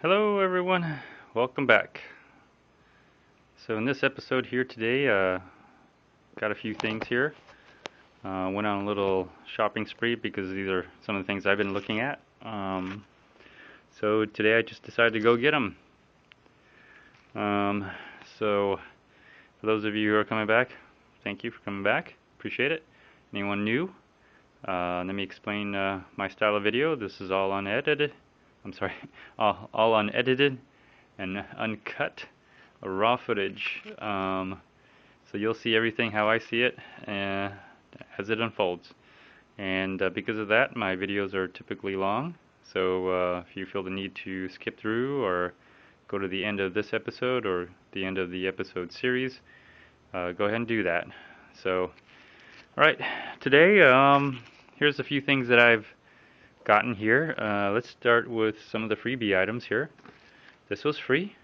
Hello everyone, welcome back. So in this episode here today, got a few things here. Went on a little shopping spree because these are some of the things I've been looking at. So today I just decided to go get them. So for those of you who are coming back, thank you for coming back. Appreciate it. Anyone new? Let me explain my style of video. This is all unedited. all unedited and uncut raw footage. So you'll see everything how I see it as it unfolds. And because of that, my videos are typically long. So if you feel the need to skip through or go to the end of this episode or the end of the episode series, go ahead and do that. So, alright, today here's a few things that I've gotten here. Let's start with some of the freebie items here. This was free,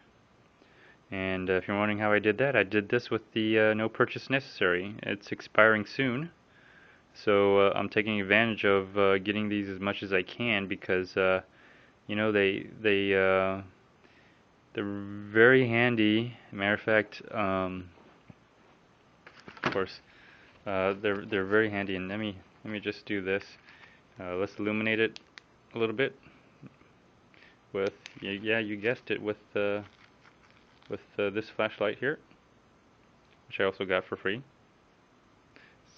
and if you're wondering how I did that, I did this with the no purchase necessary. It's expiring soon, so I'm taking advantage of getting these as much as I can because you know they're very handy. Matter of fact, of course, they're very handy. And let me just do this. Let's illuminate it a little bit with, yeah, you guessed it, with this flashlight here, which I also got for free.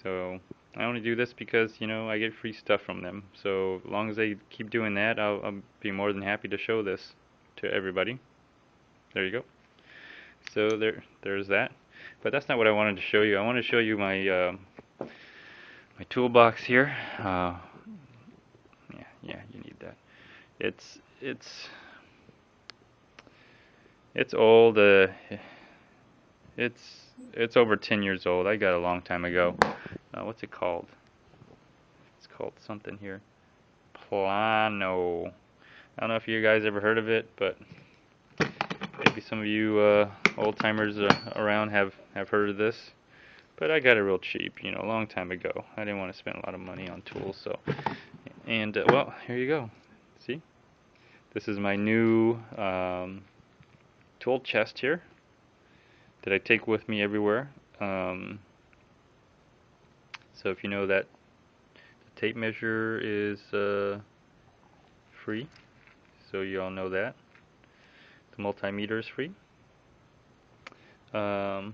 So I only do this because, you know, I get free stuff from them. So as long as they keep doing that, I'll be more than happy to show this to everybody. There you go. So there's that. But that's not what I wanted to show you. I want to show you my my toolbox here. Yeah, you need that. It's old. It's over 10 years old. I got it a long time ago. What's it called? It's called something here. Plano. I don't know if you guys ever heard of it, but maybe some of you old timers around have heard of this. But I got it real cheap, you know, a long time ago. I didn't want to spend a lot of money on tools, so. And well, here you go. See, this is my new tool chest here that I take with me everywhere. So if you know that the tape measure is free, so you all know that. The multimeter is free. I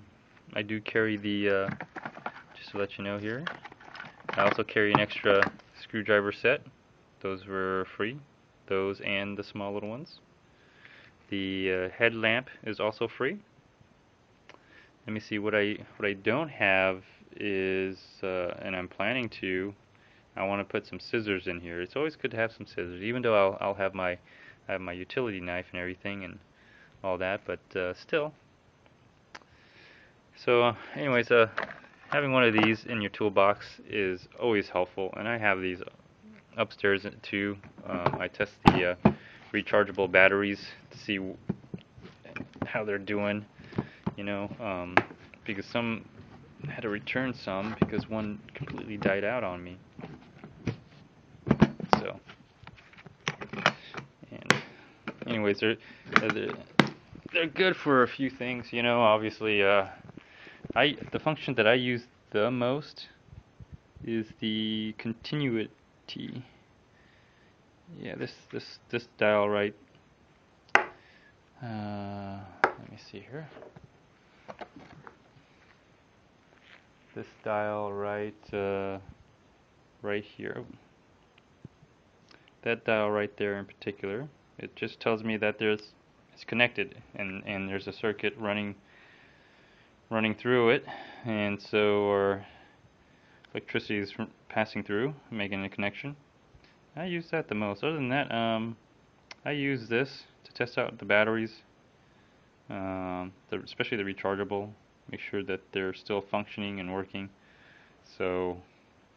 do carry the, just to let you know here, I also carry an extra screwdriver set. Those were free, those and the small little ones. The headlamp is also free. Let me see, what I don't have is, and I'm planning to, I want to put some scissors in here. It's always good to have some scissors, even though I'll have my utility knife and everything and all that, but still. So anyways, having one of these in your toolbox is always helpful, and I have these upstairs too. I test the rechargeable batteries to see how they're doing, you know, because some had to return some because one completely died out on me. So, and anyways, they're good for a few things, you know. Obviously, the function that I use the most is the continuity. Yeah, this dial right. Let me see here. This dial right here. That dial right there in particular. It just tells me that it's connected and there's a circuit running through it, and so our electricity is passing through, making a connection. I use that the most. Other than that, I use this to test out the batteries, especially the rechargeable. Make sure that they're still functioning and working. So,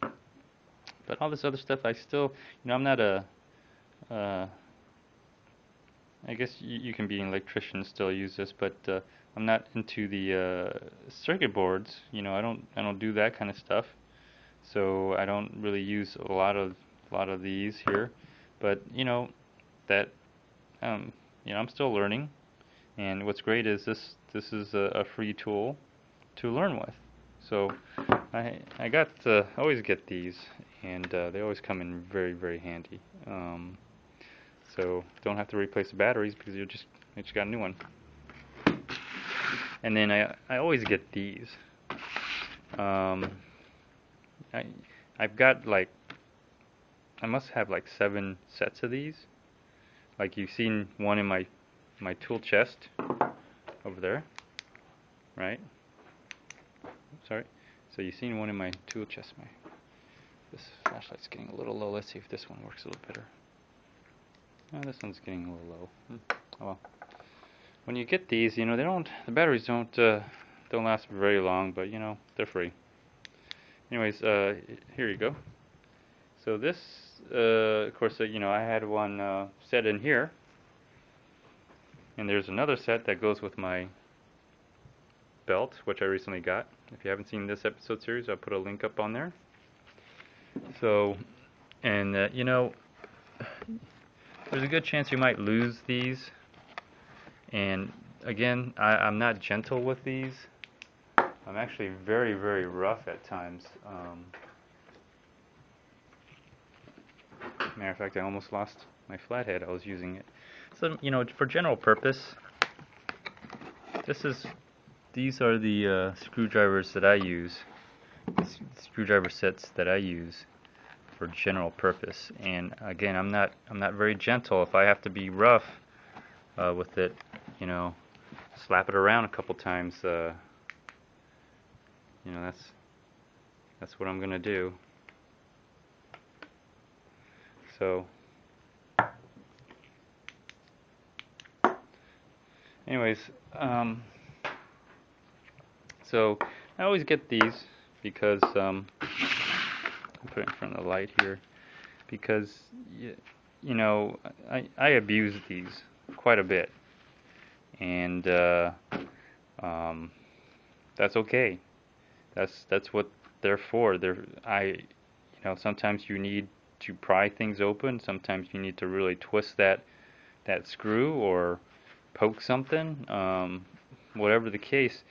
but all this other stuff, I still, you know, I'm not a. I guess you can be an electrician and still use this, but I'm not into the circuit boards. You know, I don't do that kind of stuff. So I don't really use a lot of these here, but you know that I'm still learning, and what's great is this is a free tool to learn with. So I always get these, and they always come in very, very handy. So don't have to replace the batteries because you just got a new one. And then I always get these. I've got like, I must have like 7 sets of these. Like you've seen one in my tool chest over there, right? Sorry. So you've seen one in my tool chest. This flashlight's getting a little low. Let's see if this one works a little better. Oh, this one's getting a little low. Oh well. When you get these, the batteries don't last very long, but they're free. Anyways, here you go. So this, of course, I had one set in here, and there's another set that goes with my belt, which I recently got. If you haven't seen this episode series, I'll put a link up on there. So, and there's a good chance you might lose these. And again, I'm not gentle with these. I'm actually very, very rough at times. Matter of fact, I almost lost my flathead. I was using it. So, for general purpose, these are the screwdrivers that I use. Screwdriver sets that I use for general purpose. And again, I'm not very gentle. If I have to be rough with it, slap it around a couple times, that's what I'm gonna do. So anyways, so I always get these because I'll put it in front of the light here, because I abuse these quite a bit, and that's okay. That's what they're for. Sometimes you need to pry things open. Sometimes you need to really twist that screw or poke something. Whatever the case,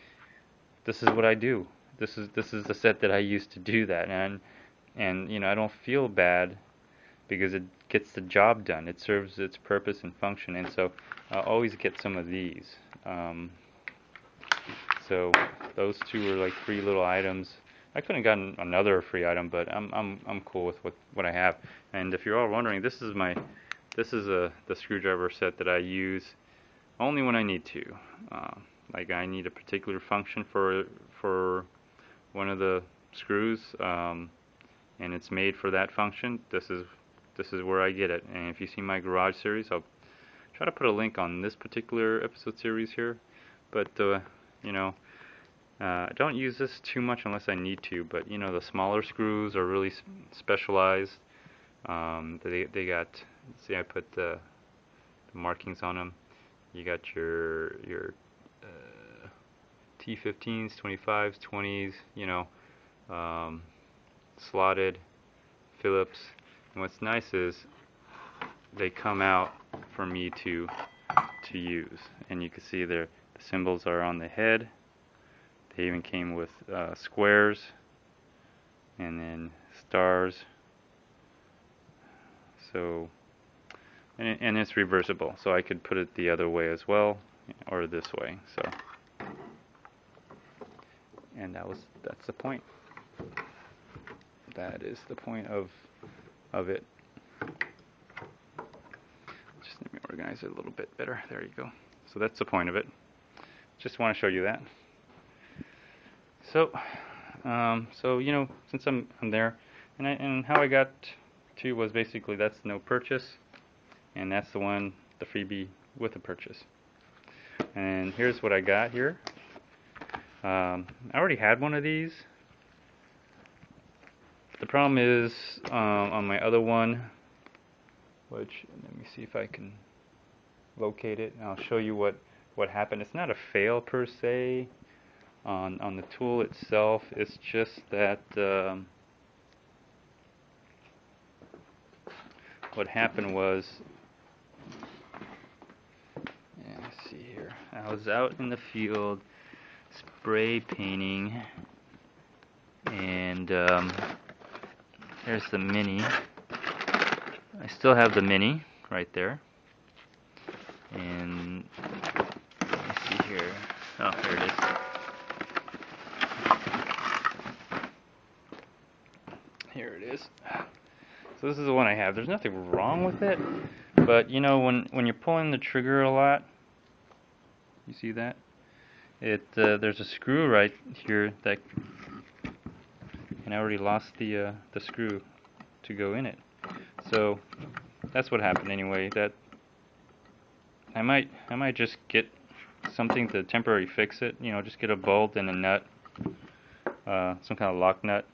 this is what I do. This is the set that I use to do that, and I don't feel bad because it gets the job done. It serves its purpose and function, and so I'll always get some of these. So those two are like free little items. I could have gotten another free item, but I'm cool with what I have. And if you're all wondering, this is the screwdriver set that I use only when I need to. Like I need a particular function for one of the screws, and it's made for that function. This is where I get it. And if you see my garage series, I'll try to put a link on this particular episode series here. But I don't use this too much unless I need to, but the smaller screws are really specialized. They got, see, I put the markings on them. You got your T15s, 25s, 20s, slotted Phillips. And what's nice is they come out for me to use, and you can see the symbols are on the head. They even came with squares and then stars. So, and it's reversible, so I could put it the other way as well, or this way. So, and that's the point. That is the point of it. Just let me organize it a little bit better. There you go. So that's the point of it. Just want to show you that. So, since I'm there, and how I got to was basically that's no purchase, and that's the freebie with a purchase. And here's what I got here. I already had one of these. The problem is on my other one, which let me see if I can locate it, and I'll show you what happened. It's not a fail per se on the tool itself. It's just that what happened was I was out in the field spray painting, and there's the mini. I still have the mini right there. And let me see here. Oh, here it is. Here it is. So this is the one I have. There's nothing wrong with it, but you know, when you're pulling the trigger a lot, you see that? There's a screw right here that, and I already lost the screw to go in it. So that's what happened anyway. That I might just get something to temporarily fix it. You know, just get a bolt and a nut, some kind of lock nut,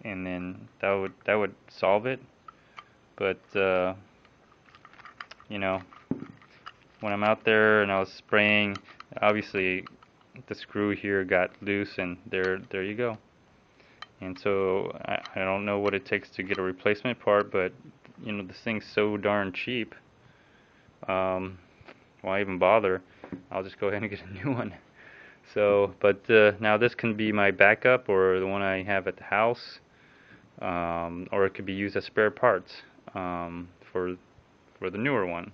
and then that would solve it. But you know, when I'm out there and I was spraying, obviously the screw here got loose, and there you go. And so I don't know what it takes to get a replacement part, but you know, this thing's so darn cheap. Why even bother? I'll just go ahead and get a new one. So, but now this can be my backup, or the one I have at the house, or it could be used as spare parts for the newer one.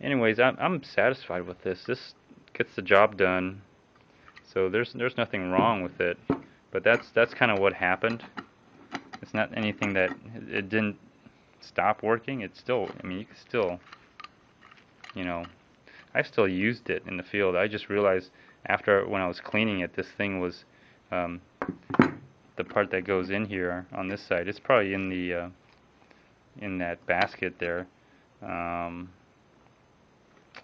Anyways, I'm satisfied with this. This gets the job done. So there's nothing wrong with it. But that's kind of what happened. It's not anything that it didn't stop working. It's still, I mean, you can still, you know, I still used it in the field. I just realized after, when I was cleaning it, this thing was the part that goes in here on this side. It's probably in the in that basket there.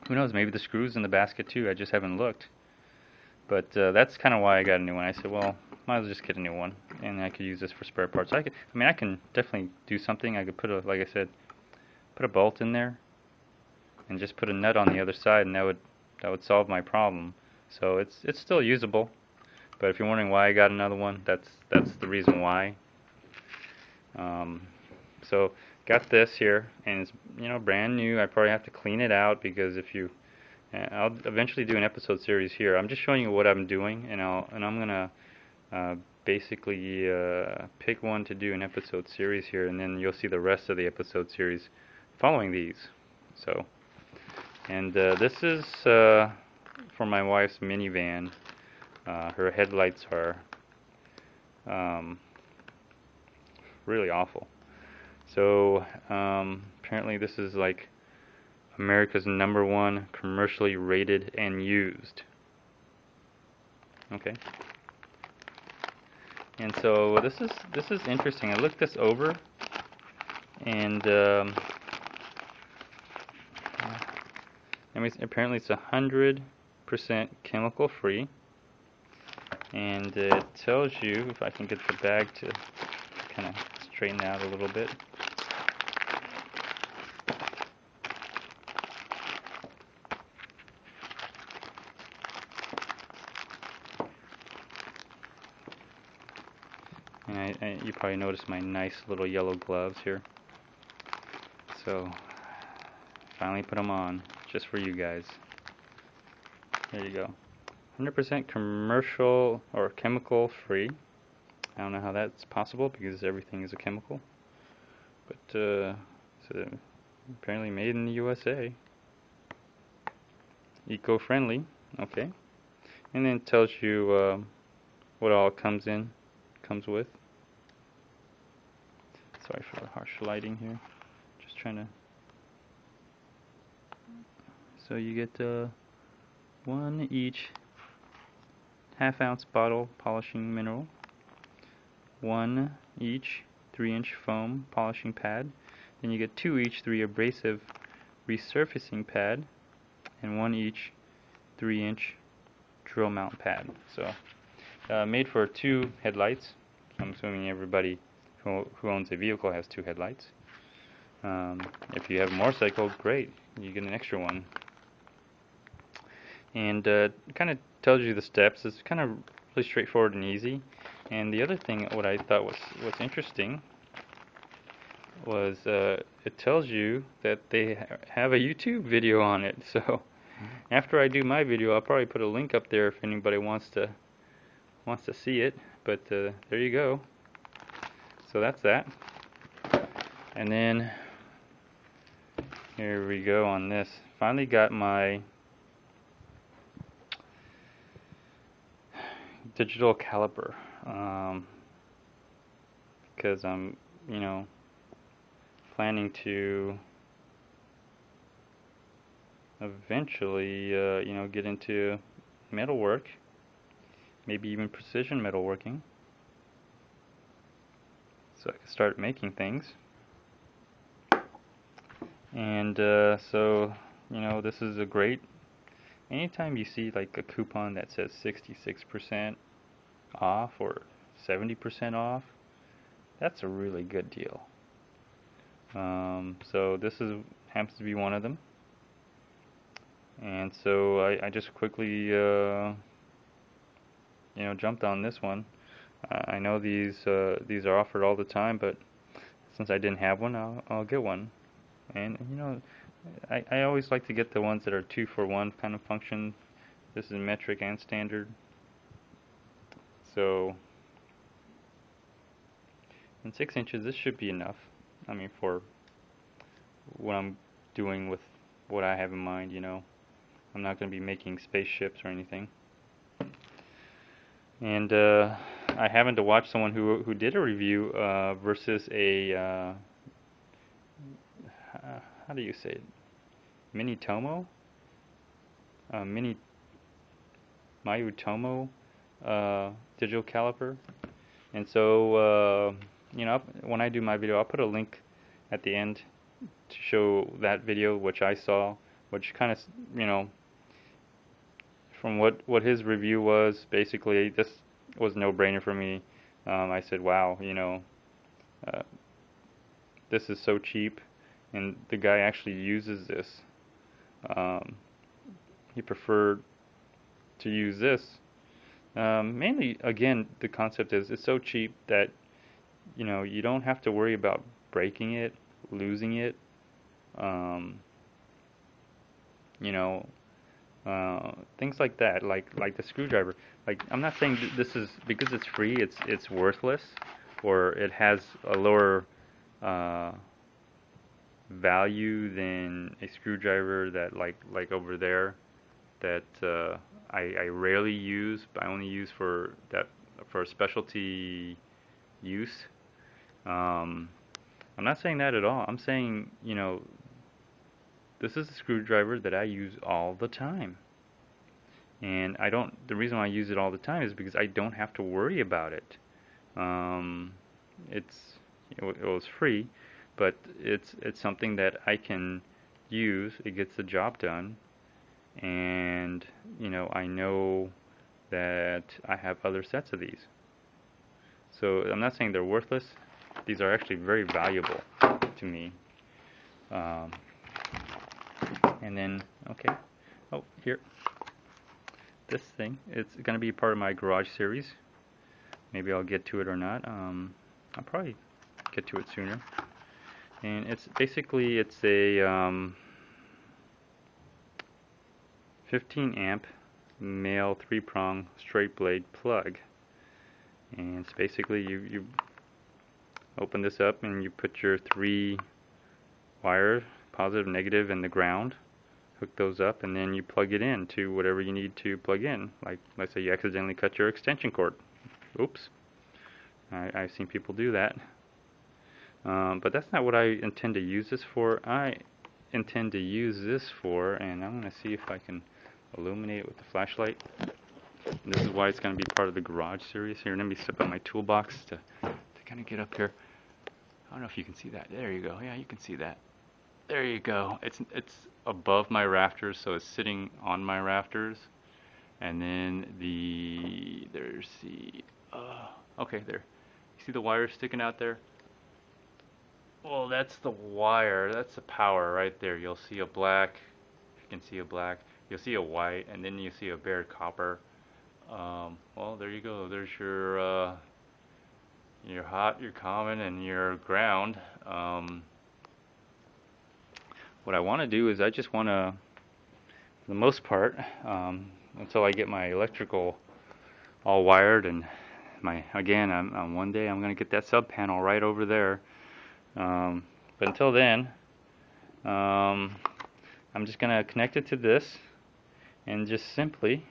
Who knows? Maybe the screw's in the basket too. I just haven't looked. But that's kind of why I got a new one. I said, well, might as well just get a new one, and I could use this for spare parts. I mean, I can definitely do something. I could put like I said, put a bolt in there, and just put a nut on the other side, and that would solve my problem. So it's still usable. But if you're wondering why I got another one, that's the reason why. So got this here, and it's, you know, brand new. I probably have to clean it out, because if you, I'll eventually do an episode series here. I'm just showing you what I'm doing, and I'm gonna basically pick one to do an episode series here, and then you'll see the rest of the episode series following these. So, and this is for my wife's minivan. Her headlights are really awful. So apparently this is like America's #1 commercially rated and used. Okay. And so this is interesting. I looked this over, and I mean, apparently it's 100% chemical free, and it tells you, if I can get the bag to kind of straighten out a little bit. And you probably noticed my nice little yellow gloves here. So finally put them on just for you guys. There you go. 100% commercial or chemical free. I don't know how that's possible, because everything is a chemical. But so apparently made in the USA. Eco-friendly. Okay. And then it tells you what all comes with. Sorry for the harsh lighting here. Just trying to. So you get one each half-ounce bottle polishing mineral, one each 3-inch foam polishing pad, then you get 2 each 3 abrasive resurfacing pad, and 1 each 3-inch drill mount pad. So made for 2 headlights. I'm assuming everybody who owns a vehicle has 2 headlights. If you have a motorcycle, great, you get an extra one. And it kind of tells you the steps. It's kind of really straightforward and easy. And the other thing, what I thought was interesting, was it tells you that they have a YouTube video on it. So After I do my video, I'll probably put a link up there if anybody wants to see it. But there you go. So that's that. And then here we go on this. Finally got my digital caliper. Because I'm, planning to eventually, get into metalwork, maybe even precision metalworking, so I can start making things. And so, this is a great, anytime you see like a coupon that says 66% off or 70% off, that's a really good deal. So this happens to be one of them. And so I just quickly, jumped on this one. I know these are offered all the time, but since I didn't have one, I'll get one. And I always like to get the ones that are 2-for-1 kind of function. This is metric and standard. So in 6 inches, this should be enough. I mean, for what I'm doing with what I have in mind, I'm not going to be making spaceships or anything. And I happened to watch someone who did a review versus a how do you say it? Mini Tomo? Mini Mayutomo digital caliper. And so, when I do my video, I'll put a link at the end to show that video, which I saw, which kind of, from what his review was, basically, this was no-brainer for me. I said, wow, this is so cheap, and the guy actually uses this. He preferred to use this. Mainly, again, the concept is it's so cheap that you don't have to worry about breaking it, losing it. Things like that, like the screwdriver. Like, I'm not saying this is because it's free, it's worthless, or it has a lower value than a screwdriver that like over there that I rarely use, but I only use for specialty use. I'm not saying that at all. I'm saying, this is a screwdriver that I use all the time. And the reason why I use it all the time is because I don't have to worry about it. It was free, but it's something that I can use. It gets the job done. And, I know that I have other sets of these. So I'm not saying they're worthless. These are actually very valuable to me. And then, okay, here, this thing, it's going to be part of my garage series. Maybe I'll get to it or not. I'll probably get to it sooner. And it's basically, it's a 15 amp male 3-prong straight blade plug. And it's basically, you open this up and you put your 3 wires, positive, negative, and the ground. Hook those up, and then you plug it in to whatever you need to plug in. Like, let's say you accidentally cut your extension cord. Oops. I've seen people do that. But that's not what I intend to use this for. I intend to use this for, and I'm going to see if I can illuminate it with the flashlight. And this is why it's going to be part of the garage series. Here, let me step on my toolbox to kind of get up here. I don't know if you can see that. There you go. Yeah, you can see that. There you go. It's above my rafters, so it's sitting on my rafters. And then there's the okay, there. You see the wire sticking out there? Well, that's the wire. That's the power right there. You'll see a black. If you can see a black, you'll see a white, and then you see a bare copper. Well, there you go. There's your hot, your common, and your ground. What I want to do is I just want to for the most part, until I get my electrical all wired, and I'm one day I'm gonna get that sub panel right over there. But until then, I'm just gonna connect it to this and just simply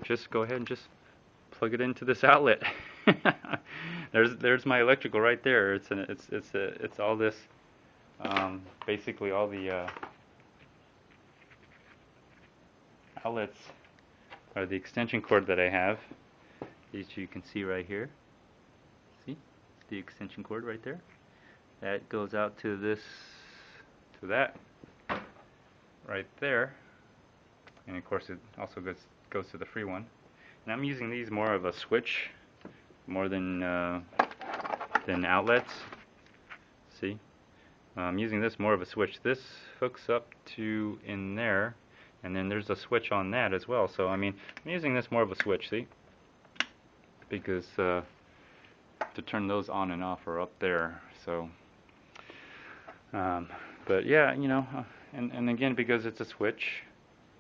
just go ahead and just plug it into this outlet. There's my electrical right there. It's all this, basically all the outlets are the extension cord that I have. These you can see right here. See the extension cord right there. That goes out to that right there, and of course it also goes to the free one. And I'm using these more of a switch, more than outlets. See, I'm using this more of a switch. This hooks up to in there, and then there's a switch on that as well. So I mean, I'm using this more of a switch. See, because to turn those on and off are up there. So, but yeah, you know, and again, because it's a switch,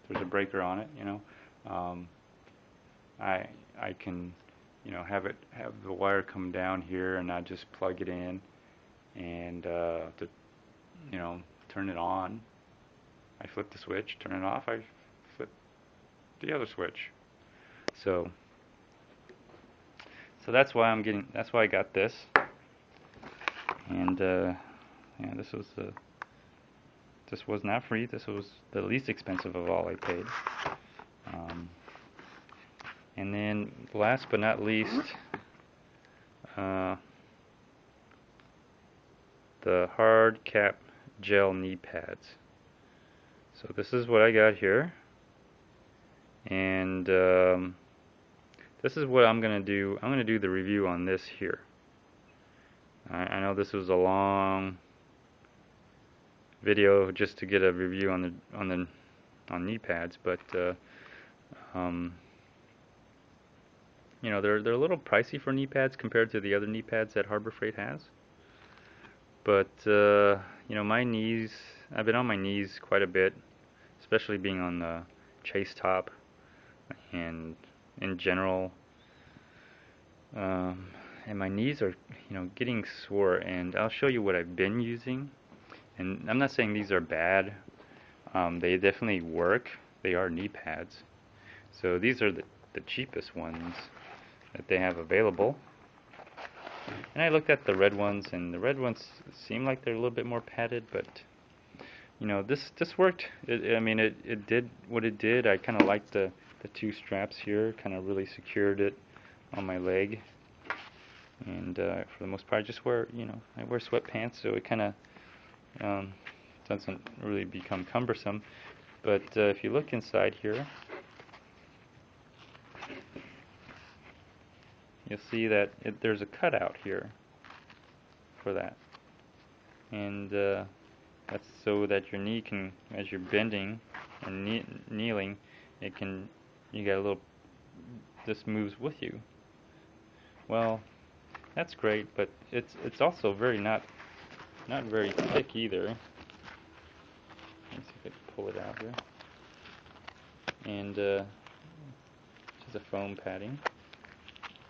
there's a breaker on it. You know, I can, you know, have the wire come down here, and I just plug it in, and you know, turn it on. I flip the switch, turn it off. I flip the other switch. So that's why I got this. And yeah, this was not free. This was the least expensive of all I paid. And then last but not least, the hard cap gel knee pads. So this is what I got here, and this is what I'm gonna do. I'm gonna do the review on this here. I know this was a long video just to get a review on knee pads, but you know, they're a little pricey for knee pads compared to the other knee pads that Harbor Freight has. But you know, my knees, I've been on my knees quite a bit, especially being on the chase top and in general. And my knees are, you know, getting sore, and I'll show you what I've been using. And I'm not saying these are bad. They definitely work. They are knee pads. So these are the cheapest ones that they have available. And I looked at the red ones, and the red ones seem like they're a little bit more padded, but you know, this worked. I mean, it did what it did. I kind of liked the two straps here, kind of really secured it on my leg. And for the most part, I just wear, you know, I wear sweatpants, so it kind of doesn't really become cumbersome. But if you look inside here, you'll see that there's a cutout here for that. And that's so that your knee can, as you're bending and kneeling, you got a little, this moves with you. Well, that's great, but it's also not very thick either. Let's see if I can pull it out here. And just a foam padding.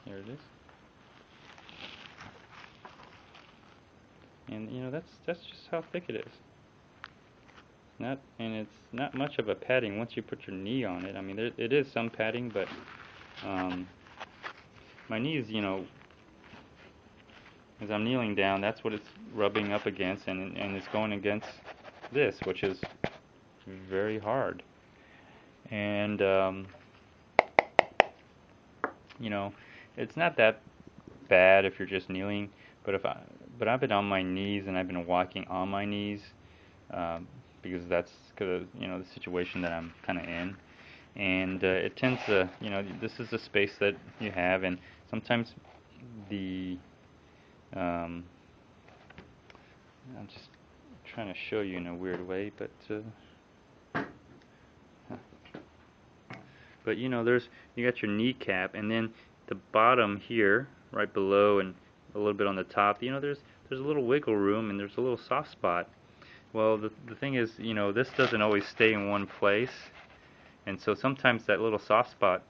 There it is. And you know, that's just how thick it is. It's not much of a padding once you put your knee on it. I mean, it is some padding, but my knees, you know, as I'm kneeling down, that's what it's rubbing up against, and it's going against this, which is very hard. And you know, it's not that bad if you're just kneeling, but I've been on my knees, and I've been walking on my knees because that's you know, the situation that I'm kind of in, and it tends to, you know, this is the space that you have, and sometimes I'm just trying to show you in a weird way, but you know, you got your kneecap, and then the bottom here, right below, and a little bit on the top. You know, there's a little wiggle room, and there's a little soft spot. Well, the thing is, you know, this doesn't always stay in one place, and so sometimes that little soft spot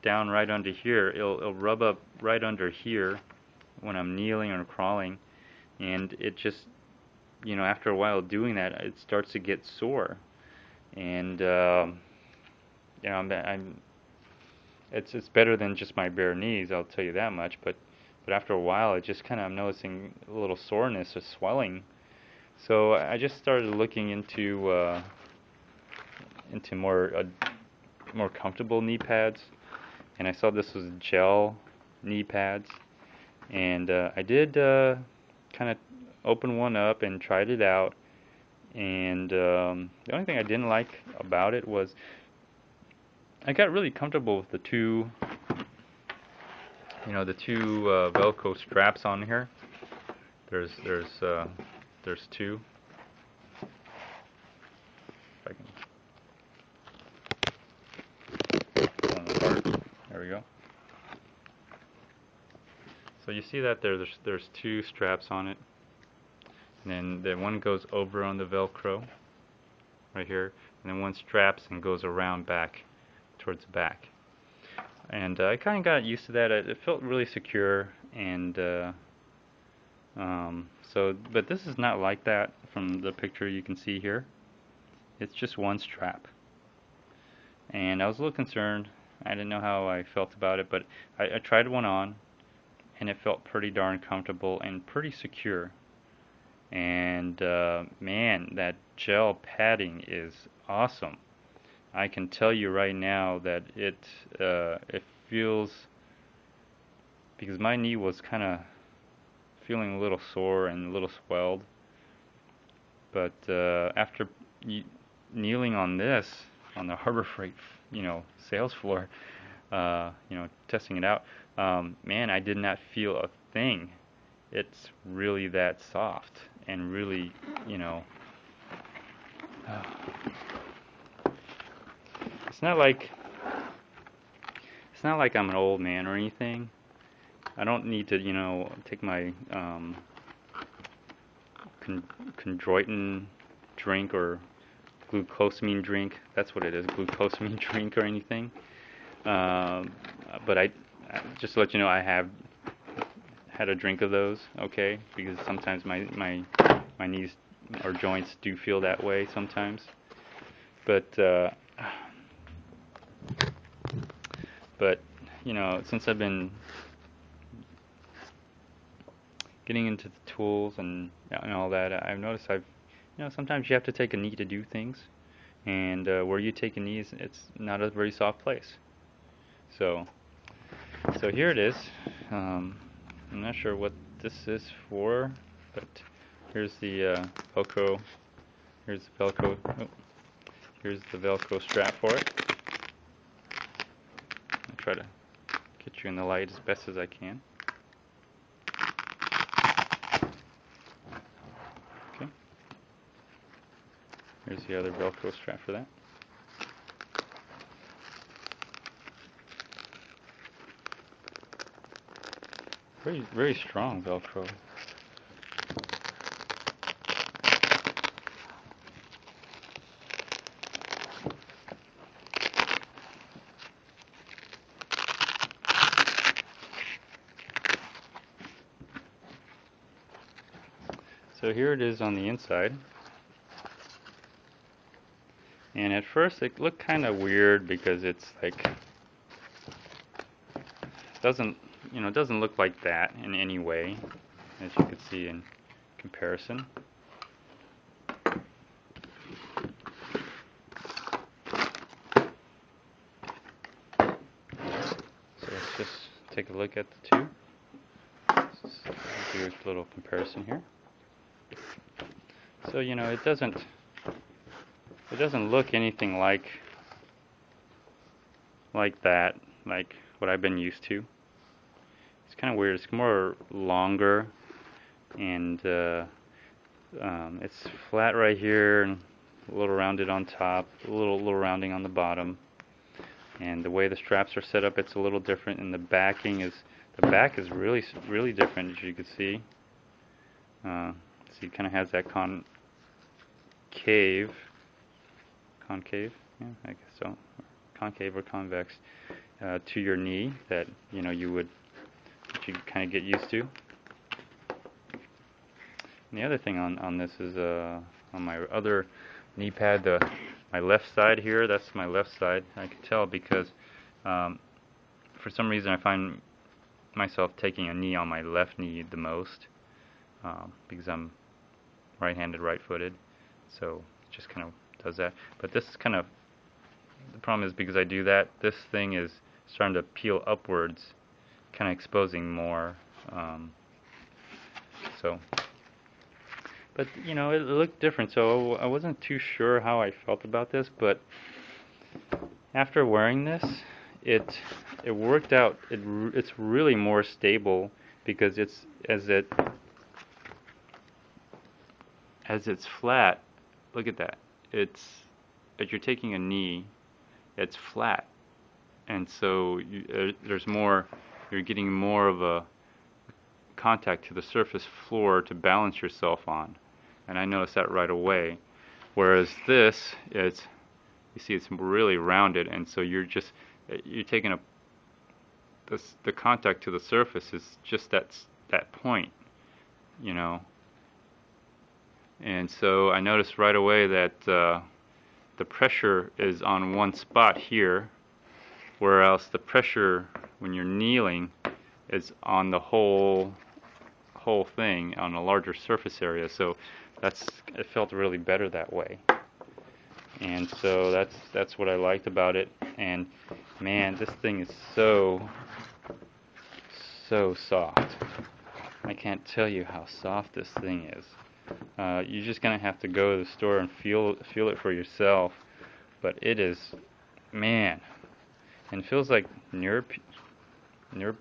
down right under here, it'll rub up right under here when I'm kneeling or crawling, and it just, you know, after a while doing that, it starts to get sore, and you know, it's better than just my bare knees, I'll tell you that much. But after a while, it just kind of, I'm noticing a little soreness or swelling. So I just started looking into more comfortable knee pads, and I saw this was gel knee pads, and I did kind of open one up and tried it out. And the only thing I didn't like about it was I got really comfortable with the two, you know, the two Velcro straps on here. There's two. If I can pull them apart. There we go. So you see that there's two straps on it, and then the one goes over on the Velcro right here, and then one straps and goes around back towards the back. And I kind of got used to that. It felt really secure, and but this is not like that from the picture you can see here. It's just one strap, and I was a little concerned. I didn't know how I felt about it, but I tried one on, and it felt pretty darn comfortable and pretty secure. And man, that gel padding is awesome. I can tell you right now that it feels, because my knee was kind of feeling a little sore and a little swelled, but after kneeling on this on the Harbor Freight, you know, sales floor, you know, testing it out, man, I did not feel a thing. It's really that soft and really, you know, it's not like I'm an old man or anything. I don't need to, you know, take my chondroitin drink or glucosamine drink. That's what it is, glucosamine drink or anything. But I just to let you know, I have had a drink of those, okay? Because sometimes my knees or joints do feel that way sometimes. But you know, since I've been getting into the tools and all that, I've noticed you know, sometimes you have to take a knee to do things, and where you take a knee, it's not a very soft place. So here it is. I'm not sure what this is for, but here's the Velcro. Here's the Velcro. Oh, here's the Velcro strap for it. I'll try to get you in the light as best as I can. Okay. Here's the other Velcro strap for that. Very strong Velcro. So here it is on the inside. And at first it looked kind of weird because it's like doesn't look like that in any way, as you can see in comparison. So let's just take a look at the two. Let's do a little comparison here. So you know, it doesn't look anything like that, like what I've been used to. It's kind of weird. It's more longer, and it's flat right here, and a little rounded on top, a little rounding on the bottom. And the way the straps are set up, it's a little different. And the back is really different, as you can see. So it kind of has that concave, yeah, I guess so, concave or convex, to your knee that you kind of get used to. And the other thing on this is on my other knee pad, my left side here. That's my left side. I can tell because for some reason I find myself taking a knee on my left knee the most because I'm right-handed, right-footed. So it just kind of does that. But this is kind of the problem is because I do that, this thing is starting to peel upwards, kind of exposing more. But it looked different, so I wasn't too sure how I felt about this. But after wearing this, it worked out. It's really more stable because as it's flat. Look at that. As you're taking a knee, it's flat, and so there's more. You're getting more of a contact to the surface floor to balance yourself on, and I noticed that right away. Whereas this, you see, it's really rounded, and so you're taking the contact to the surface is just that point, And so I noticed right away that the pressure is on one spot here, whereas the pressure when you're kneeling is on the whole thing on a larger surface area. So it felt really better that way. And so that's what I liked about it. And man, this thing is so soft. I can't tell you how soft this thing is. You're just gonna have to go to the store and feel it for yourself. But it is, man, and it feels like what do you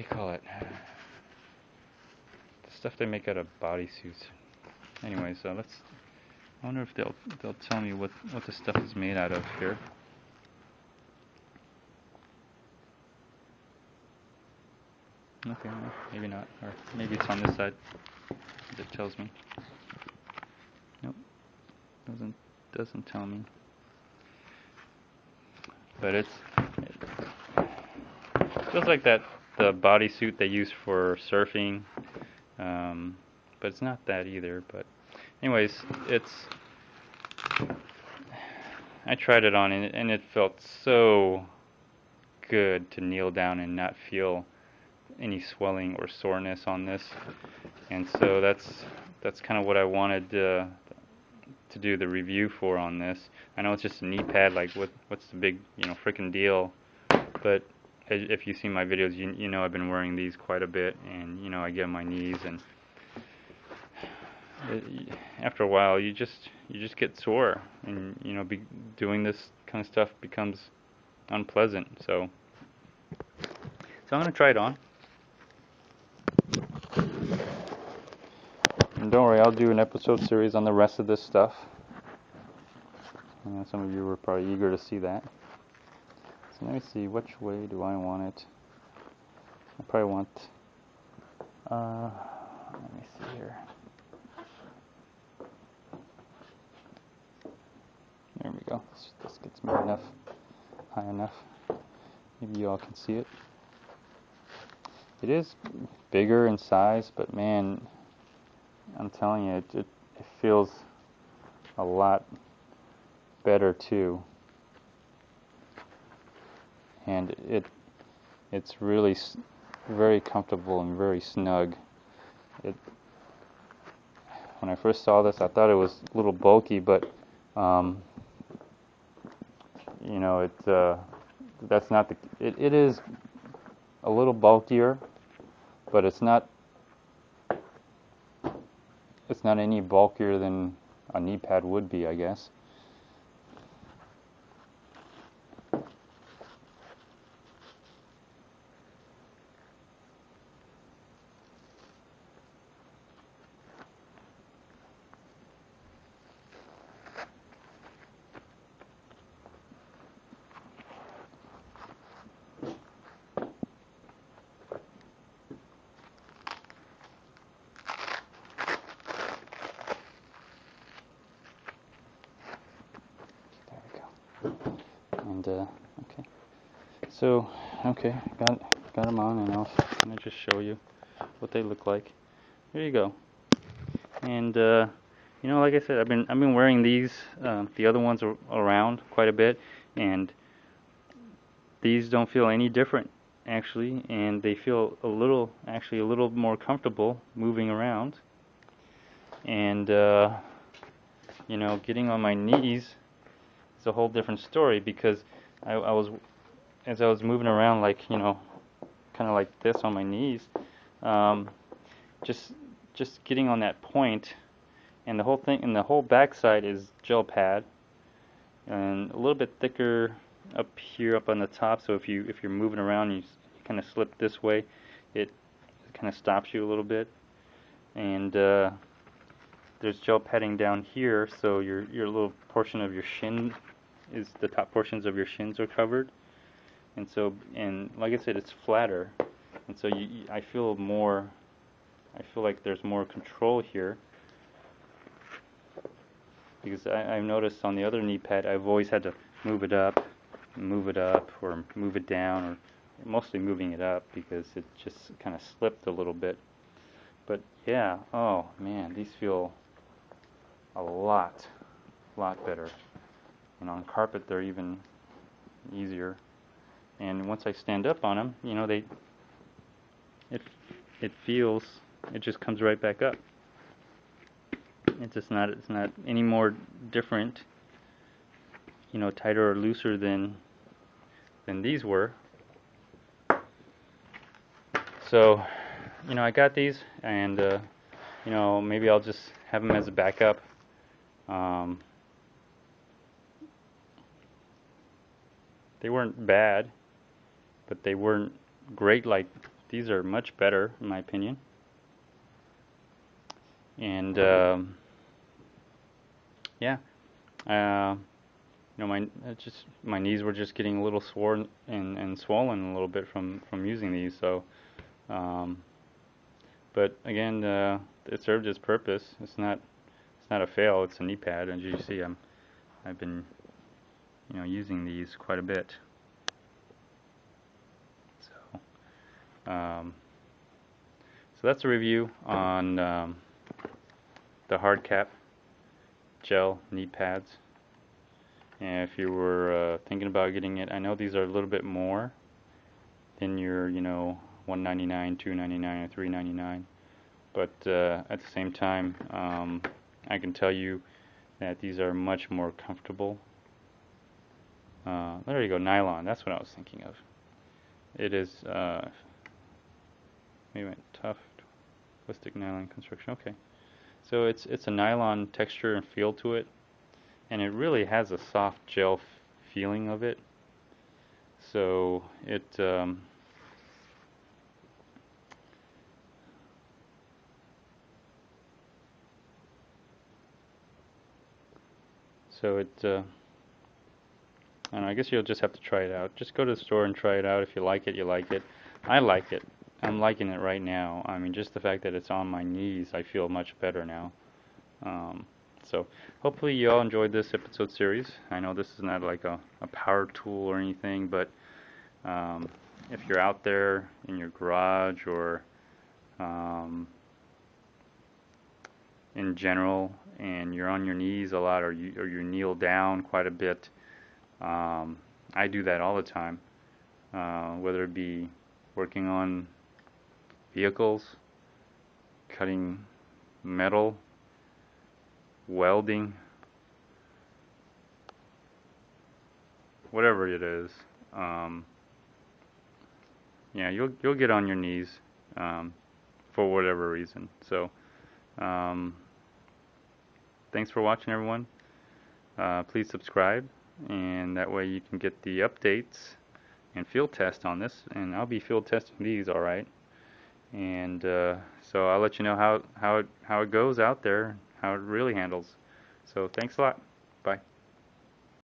call it? The stuff they make out of bodysuits. Anyway, so I wonder if they'll tell me what the stuff is made out of here. Okay, well, maybe not, or maybe it's on this side. It tells me. Nope, doesn't tell me. But it feels like the bodysuit they use for surfing, but it's not that either. But anyways, I tried it on and it felt so good to kneel down and not feel any swelling or soreness on this. And so that's kind of what I wanted to do the review for on this. I know it's just a knee pad, like what's the big freaking deal, but if you see my videos, you know I've been wearing these quite a bit, and I get on my knees, and after a while you just get sore, and doing this kind of stuff becomes unpleasant. So I'm gonna try it on. And don't worry, I'll do an episode series on the rest of this stuff. I know some of you were probably eager to see that. So let me see, which way do I want it? I probably want, let me see here. There we go. This gets me high enough. Maybe you all can see it. It is bigger in size, but man, I'm telling you, it feels a lot better too, and it's really very comfortable and very snug. When I first saw this, I thought it was a little bulky, but that's not it is a little bulkier, but it's not any bulkier than a knee pad would be, I guess. okay. So, okay, got them on, and let me just show you what they look like. There you go. And you know, like I said, I've been wearing these. The other ones are around quite a bit, and these don't feel any different actually, and they feel actually a little more comfortable moving around. And you know, getting on my knees is a whole different story, because as I was moving around, like, you know, kind of like this on my knees, um, just getting on that point, and the whole thing, and the whole backside is gel pad, and a little bit thicker up here, up on the top. So if you're moving around, you kind of slip this way, it kind of stops you a little bit. And there's gel padding down here, so your little portion of your shin is, the top portions of your shins are covered. And so, and like I said, it's flatter, and so I feel like there's more control here, because I've noticed on the other knee pad, I've always had to move it up, or move it down, or mostly moving it up, because it just kind of slipped a little bit. But yeah, oh man, these feel a lot better. And on carpet, they're even easier. And once I stand up on them, you know, it feels, it just comes right back up. It's not any more different, you know, tighter or looser than these were. So, you know, I got these, and you know, maybe I'll just have them as a backup. They weren't bad, but they weren't great. Like, these are much better in my opinion. And yeah, you know, my knees were just getting a little sore and swollen a little bit from using these. So, but again, it served its purpose. It's not a fail. It's a knee pad, and as you see, I've been, you know, using these quite a bit. So, so that's a review on the hard cap gel knee pads. And if you were thinking about getting it, I know these are a little bit more than your, you know, $1.99, $2.99, or $3.99. But at the same time, I can tell you that these are much more comfortable. There you go, nylon. That's what I was thinking of. It is maybe tough, twisted nylon construction. Okay, so it's a nylon texture and feel to it, and it really has a soft gel feeling of it. So it I don't know, I guess you'll just have to try it out. Just go to the store and try it out. If you like it, you like it. I like it. I'm liking it right now. I mean, just the fact that it's on my knees, I feel much better now. So hopefully you all enjoyed this episode series. I know this is not like a power tool or anything, but if you're out there in your garage, or in general, and you're on your knees a lot, or you kneel down quite a bit, I do that all the time, whether it be working on vehicles, cutting metal, welding, whatever it is. Yeah, you'll get on your knees for whatever reason. So thanks for watching, everyone. Please subscribe, and that way you can get the updates and field test on this, and I'll be field testing these, all right. And so I'll let you know how it goes out there, how it really handles. So thanks a lot.